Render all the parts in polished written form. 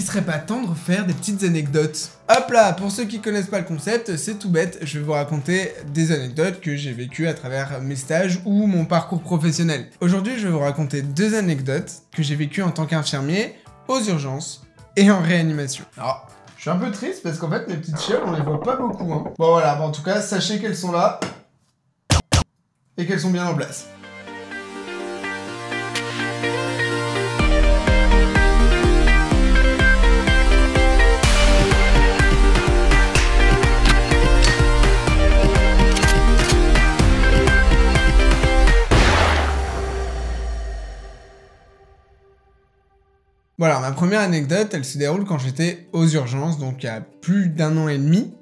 serait pas temps de refaire des petites anecdotes? Hop là, pour ceux qui connaissent pas le concept, c'est tout bête, je vais vous raconter des anecdotes que j'ai vécues à travers mes stages ou mon parcours professionnel. Aujourd'hui, je vais vous raconter 2 anecdotes que j'ai vécues en tant qu'infirmier aux urgences et en réanimation. Alors, je suis un peu triste parce qu'en fait, mes petites chioles, on les voit pas beaucoup, hein. Bon voilà, en tout cas, sachez qu'elles sont là et qu'elles sont bien en place. Voilà, ma première anecdote, elle se déroule quand j'étais aux urgences, donc il y a plus d'1 an et demi,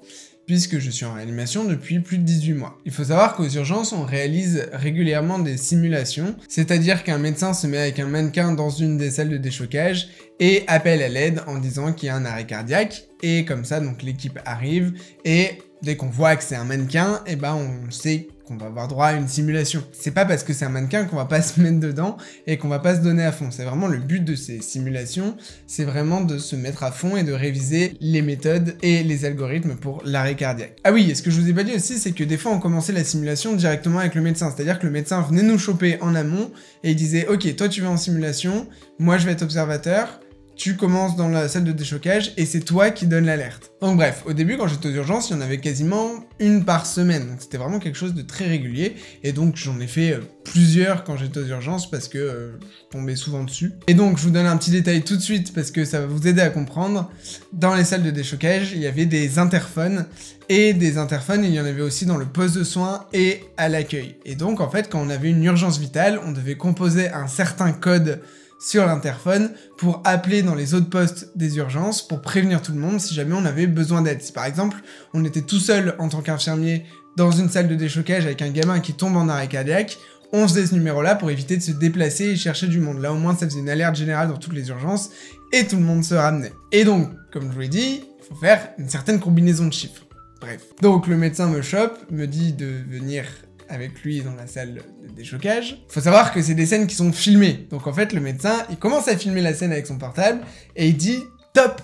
puisque je suis en réanimation depuis plus de 18 mois. Il faut savoir qu'aux urgences, on réalise régulièrement des simulations, c'est-à-dire qu'un médecin se met avec un mannequin dans une des salles de déchocage et appelle à l'aide en disant qu'il y a un arrêt cardiaque, et comme ça, donc l'équipe arrive, et dès qu'on voit que c'est un mannequin, et ben on sait qu'on va avoir droit à une simulation. C'est pas parce que c'est un mannequin qu'on va pas se mettre dedans et qu'on va pas se donner à fond. C'est vraiment le but de ces simulations, c'est vraiment de se mettre à fond et de réviser les méthodes et les algorithmes pour l'arrêt cardiaque. Ah oui, et ce que je vous ai pas dit aussi, c'est que des fois on commençait la simulation directement avec le médecin, c'est-à-dire que le médecin venait nous choper en amont et il disait « Ok, toi tu vas en simulation, moi je vais être observateur, tu commences dans la salle de déchocage et c'est toi qui donne l'alerte. » Donc bref, au début quand j'étais aux urgences, il y en avait quasiment 1 par semaine, donc c'était vraiment quelque chose de très régulier, et donc j'en ai fait plusieurs quand j'étais aux urgences parce que je tombais souvent dessus. Et donc je vous donne un petit détail tout de suite parce que ça va vous aider à comprendre. Dans les salles de déchocage, il y avait des interphones, et des interphones, il y en avait aussi dans le poste de soins et à l'accueil. Et donc en fait, quand on avait une urgence vitale, on devait composer un certain code sur l'interphone pour appeler dans les autres postes des urgences pour prévenir tout le monde si jamais on avait besoin d'aide. Si par exemple on était tout seul en tant qu'infirmier dans une salle de déchocage avec un gamin qui tombe en arrêt cardiaque, on faisait ce numéro-là pour éviter de se déplacer et chercher du monde. Là au moins ça faisait une alerte générale dans toutes les urgences et tout le monde se ramenait. Et donc, comme je vous l'ai dit, il faut faire une certaine combinaison de chiffres. Bref. Donc le médecin me chope, me dit de venir avec lui dans la salle de déchocage. Faut savoir que c'est des scènes qui sont filmées. Donc en fait, le médecin, il commence à filmer la scène avec son portable et il dit « Top,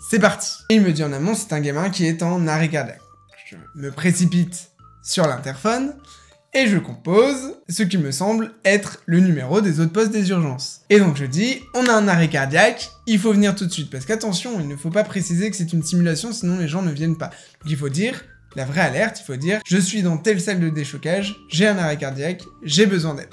c'est parti !» Et il me dit en amont, c'est un gamin qui est en arrêt cardiaque. Je me précipite sur l'interphone et je compose ce qui me semble être le numéro des autres postes des urgences. Et donc je dis « On a un arrêt cardiaque, il faut venir tout de suite. » Parce qu'attention, il ne faut pas préciser que c'est une simulation, sinon les gens ne viennent pas. Donc il faut dire la vraie alerte, il faut dire « Je suis dans telle salle de déchocage, j'ai un arrêt cardiaque, j'ai besoin d'aide. »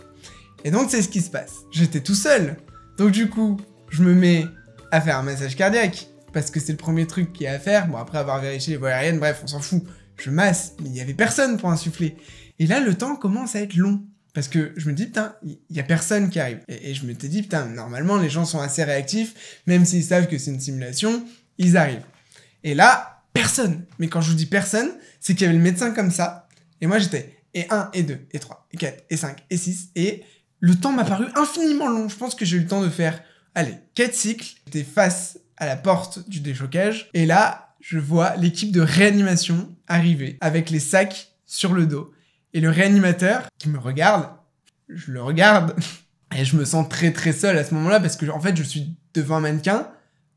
Et donc c'est ce qui se passe. J'étais tout seul. Donc du coup, je me mets à faire un massage cardiaque, parce que c'est le premier truc qu'il y a à faire. Bon, après avoir vérifié les voies aériennes, bref, on s'en fout. Je masse, mais il y avait personne pour insuffler. Et là, le temps commence à être long. Parce que je me dis, putain, il y a personne qui arrive. Et je m'étais dit, putain, normalement, les gens sont assez réactifs, même s'ils savent que c'est une simulation, ils arrivent. Et là, personne. Mais quand je vous dis personne, c'est qu'il y avait le médecin comme ça, et moi j'étais et 1, et 2, et 3, et 4, et 5, et 6, et le temps m'a paru infiniment long. Je pense que j'ai eu le temps de faire, allez, 4 cycles. J'étais face à la porte du déchocage, et là, je vois l'équipe de réanimation arriver, avec les sacs sur le dos. Et le réanimateur, qui me regarde, je le regarde, et je me sens très très seul à ce moment-là, parce que en fait, je suis devant un mannequin,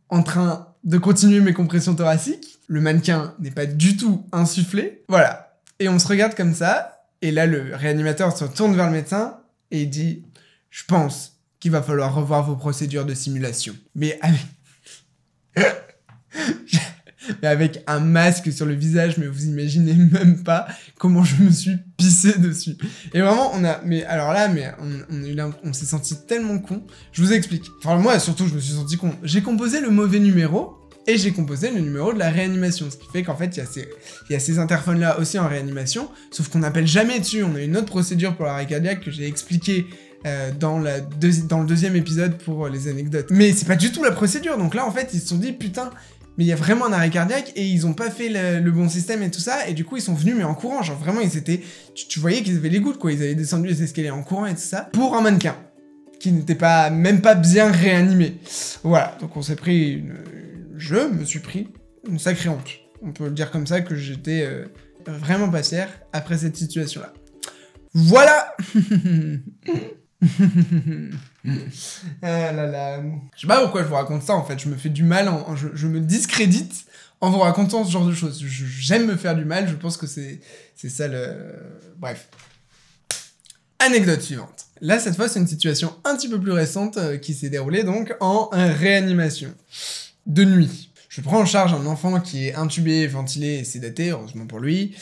en train de continuer mes compressions thoraciques. Le mannequin n'est pas du tout insufflé. Voilà. Et on se regarde comme ça. Et là, le réanimateur se tourne vers le médecin et il dit « Je pense qu'il va falloir revoir vos procédures de simulation. » Mais avec un masque sur le visage, mais vous imaginez même pas comment je me suis pissé dessus. Et vraiment, on s'est senti tellement con. Je vous explique. Enfin, moi, surtout, je me suis senti con. J'ai composé le mauvais numéro, et j'ai composé le numéro de la réanimation, ce qui fait qu'en fait, il y a ces interphones-là aussi en réanimation, sauf qu'on n'appelle jamais dessus. On a une autre procédure pour l'arrêt cardiaque que j'ai expliqué dans le 2e épisode pour les anecdotes. Mais c'est pas du tout la procédure, donc là, en fait, ils se sont dit, putain, mais il y a vraiment un arrêt cardiaque, et ils ont pas fait le bon système et tout ça, et du coup, ils sont venus, mais en courant, genre vraiment, ils étaient... Tu voyais qu'ils avaient les gouttes, quoi, ils avaient descendu les escaliers en courant et tout ça, pour un mannequin, qui n'était même pas bien réanimé. Voilà, donc on s'est pris je me suis pris une sacrée honte. On peut le dire comme ça, que j'étais vraiment pas fier après cette situation-là. Voilà. Ah là là. Je sais pas pourquoi je vous raconte ça en fait, je me fais du mal, je me discrédite en vous racontant ce genre de choses. J'aime me faire du mal, je pense que c'est ça le... Bref. Anecdote suivante. Là, cette fois, c'est une situation un petit peu plus récente qui s'est déroulée donc en réanimation. De nuit. Je prends en charge un enfant qui est intubé, ventilé et sédaté, heureusement pour lui,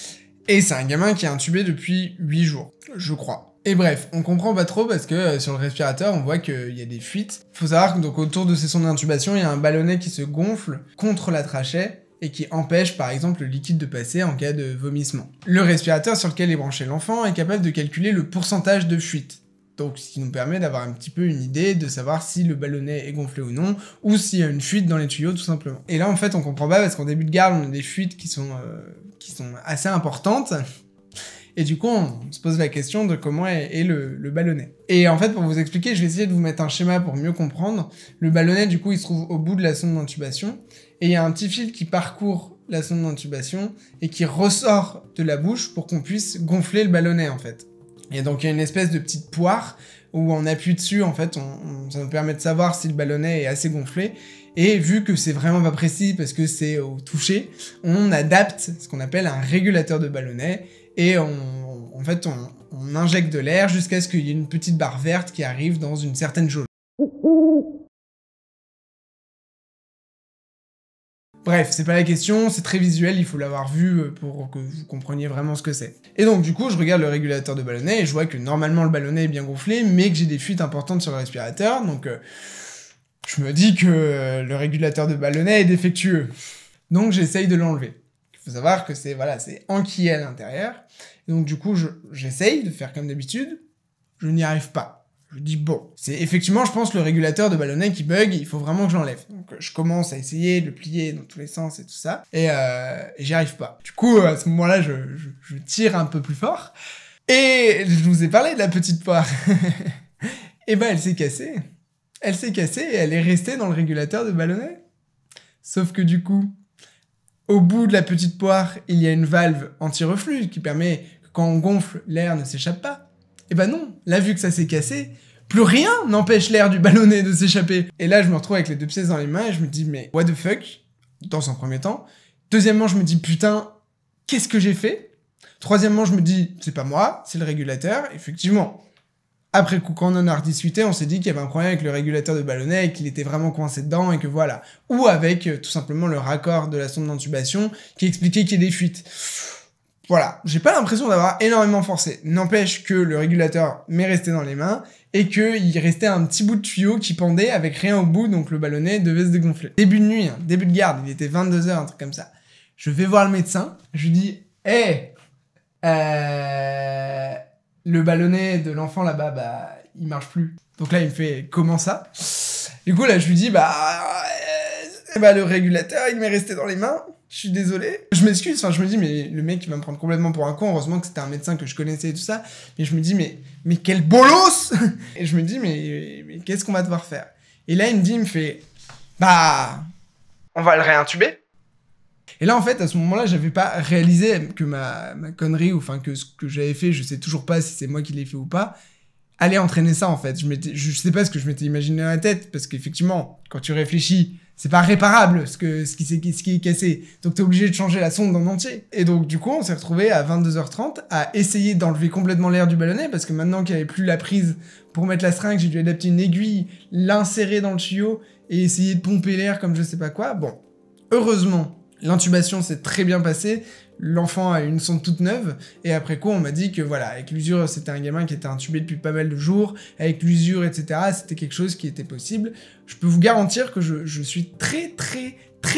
et c'est un gamin qui est intubé depuis 8 jours, je crois. Et bref, on comprend pas trop parce que sur le respirateur, on voit qu'il y a des fuites. Faut savoir que donc autour de ces sondes d'intubation, il y a un ballonnet qui se gonfle contre la trachée et qui empêche par exemple le liquide de passer en cas de vomissement. Le respirateur sur lequel est branché l'enfant est capable de calculer le pourcentage de fuite. Donc ce qui nous permet d'avoir un petit peu une idée de savoir si le ballonnet est gonflé ou non, ou s'il y a une fuite dans les tuyaux tout simplement. Et là en fait on comprend pas parce qu'en début de garde on a des fuites qui sont assez importantes. Et du coup, on se pose la question de comment est le ballonnet. Et en fait, pour vous expliquer, je vais essayer de vous mettre un schéma pour mieux comprendre. Le ballonnet, du coup, il se trouve au bout de la sonde d'intubation. Et il y a un petit fil qui parcourt la sonde d'intubation et qui ressort de la bouche pour qu'on puisse gonfler le ballonnet, en fait. Et donc, il y a une espèce de petite poire où on appuie dessus, en fait, ça nous permet de savoir si le ballonnet est assez gonflé. Et vu que c'est vraiment pas précis parce que c'est au toucher, on adapte ce qu'on appelle un régulateur de ballonnet. Et en fait, on injecte de l'air jusqu'à ce qu'il y ait une petite barre verte qui arrive dans une certaine jauge. Bref, c'est pas la question, c'est très visuel, il faut l'avoir vu pour que vous compreniez vraiment ce que c'est. Et donc du coup, je regarde le régulateur de ballonnet et je vois que normalement le ballonnet est bien gonflé, mais que j'ai des fuites importantes sur le respirateur, donc je me dis que le régulateur de ballonnet est défectueux. Donc j'essaye de l'enlever. Il faut savoir que c'est enquillé à l'intérieur. Et donc du coup, j'essaye de faire comme d'habitude, je n'y arrive pas. Je dis bon, c'est effectivement, je pense, le régulateur de ballonnet qui bug, il faut vraiment que je l'enlève. Donc je commence à essayer de le plier dans tous les sens et tout ça, et j'y arrive pas. Du coup, à ce moment-là, je tire un peu plus fort, et je vous ai parlé de la petite poire. Et ben elle s'est cassée. Elle s'est cassée et elle est restée dans le régulateur de ballonnet. Sauf que du coup, au bout de la petite poire, il y a une valve anti-reflux qui permet que quand on gonfle, l'air ne s'échappe pas. Et bah non, là vu que ça s'est cassé, plus rien n'empêche l'air du ballonnet de s'échapper. Et là je me retrouve avec les deux pièces dans les mains et je me dis mais what the fuck, dans un premier temps. Deuxièmement je me dis putain, qu'est-ce que j'ai fait? Troisièmement je me dis c'est pas moi, c'est le régulateur. Effectivement, après coup quand on en a rediscuté, on s'est dit qu'il y avait un problème avec le régulateur de ballonnet et qu'il était vraiment coincé dedans et que voilà. Ou avec tout simplement le raccord de la sonde d'intubation qui expliquait qu'il y a des fuites. Voilà, j'ai pas l'impression d'avoir énormément forcé. N'empêche que le régulateur m'est resté dans les mains et qu'il restait un petit bout de tuyau qui pendait avec rien au bout, donc le ballonnet devait se dégonfler. Début de nuit, hein, début de garde, il était 22h, un truc comme ça. Je vais voir le médecin, je lui dis « Hey, le ballonnet de l'enfant là-bas, bah, il marche plus. » Donc là, il me fait « Comment ça ?» Du coup, là, je lui dis « le régulateur, il m'est resté dans les mains. » Je suis désolé. Je m'excuse, enfin je me dis mais le mec il va me prendre complètement pour un con, heureusement que c'était un médecin que je connaissais et tout ça, mais je me dis mais quel bolos. Et je me dis mais qu'est-ce qu'on va devoir faire? Et là il me fait bah on va le réintuber. Et là en fait à ce moment-là j'avais pas réalisé que ma connerie, ou enfin que ce que j'avais fait, je sais toujours pas si c'est moi qui l'ai fait ou pas, allait entraîner ça en fait. Je sais pas ce que je m'étais imaginé dans la tête, parce qu'effectivement quand tu réfléchis, c'est pas réparable ce qui est cassé. Donc t'es obligé de changer la sonde en entier. Et donc du coup on s'est retrouvé à 22h30 à essayer d'enlever complètement l'air du ballonnet, parce que maintenant qu'il n'y avait plus la prise pour mettre la seringue, j'ai dû adapter une aiguille, l'insérer dans le tuyau et essayer de pomper l'air comme je sais pas quoi. Bon, heureusement, l'intubation s'est très bien passée. L'enfant a une sonde toute neuve, et après quoi on m'a dit que voilà, avec l'usure, c'était un gamin qui était intubé depuis pas mal de jours, avec l'usure, etc., c'était quelque chose qui était possible. Je peux vous garantir que je suis très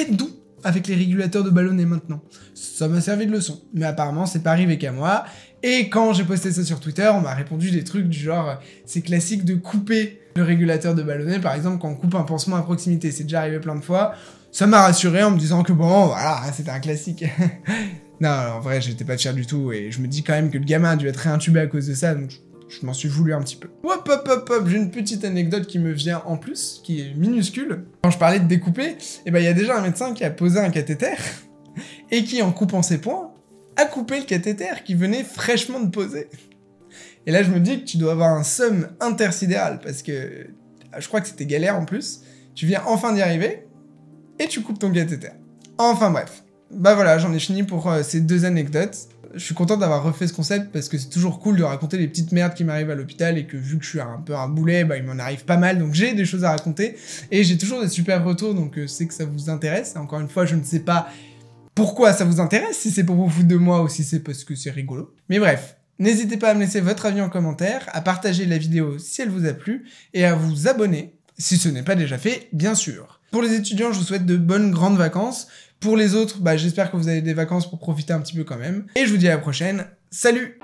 doux avec les régulateurs de ballonnet maintenant. Ça m'a servi de leçon, mais apparemment c'est pas arrivé qu'à moi, et quand j'ai posté ça sur Twitter, on m'a répondu des trucs du genre, c'est classique de couper le régulateur de ballonnet, par exemple quand on coupe un pansement à proximité, c'est déjà arrivé plein de fois. Ça m'a rassuré en me disant que bon, voilà, c'était un classique. Non, en vrai, j'étais pas fier du tout, et je me dis quand même que le gamin a dû être réintubé à cause de ça, donc je m'en suis voulu un petit peu. Hop, j'ai une petite anecdote qui me vient en plus, qui est minuscule. Quand je parlais de découper, il y a déjà un médecin qui a posé un cathéter, et qui, en coupant ses poings, a coupé le cathéter qui venait fraîchement de poser. Et là, je me dis que tu dois avoir un seum intersidéral, parce que je crois que c'était galère en plus. Tu viens enfin d'y arriver, et tu coupes ton cathéter. Enfin bref. Bah voilà, j'en ai fini pour ces 2 anecdotes. Je suis content d'avoir refait ce concept, parce que c'est toujours cool de raconter les petites merdes qui m'arrivent à l'hôpital, et que vu que je suis un peu un boulet, bah il m'en arrive pas mal, donc j'ai des choses à raconter, et j'ai toujours des super retours, donc c'est que ça vous intéresse. Et encore une fois, je ne sais pas pourquoi ça vous intéresse, si c'est pour vous foutre de moi, ou si c'est parce que c'est rigolo. Mais bref. N'hésitez pas à me laisser votre avis en commentaire, à partager la vidéo si elle vous a plu, et à vous abonner, si ce n'est pas déjà fait, bien sûr. Pour les étudiants, je vous souhaite de bonnes grandes vacances. Pour les autres, bah, j'espère que vous avez des vacances pour profiter un petit peu quand même. Et je vous dis à la prochaine. Salut!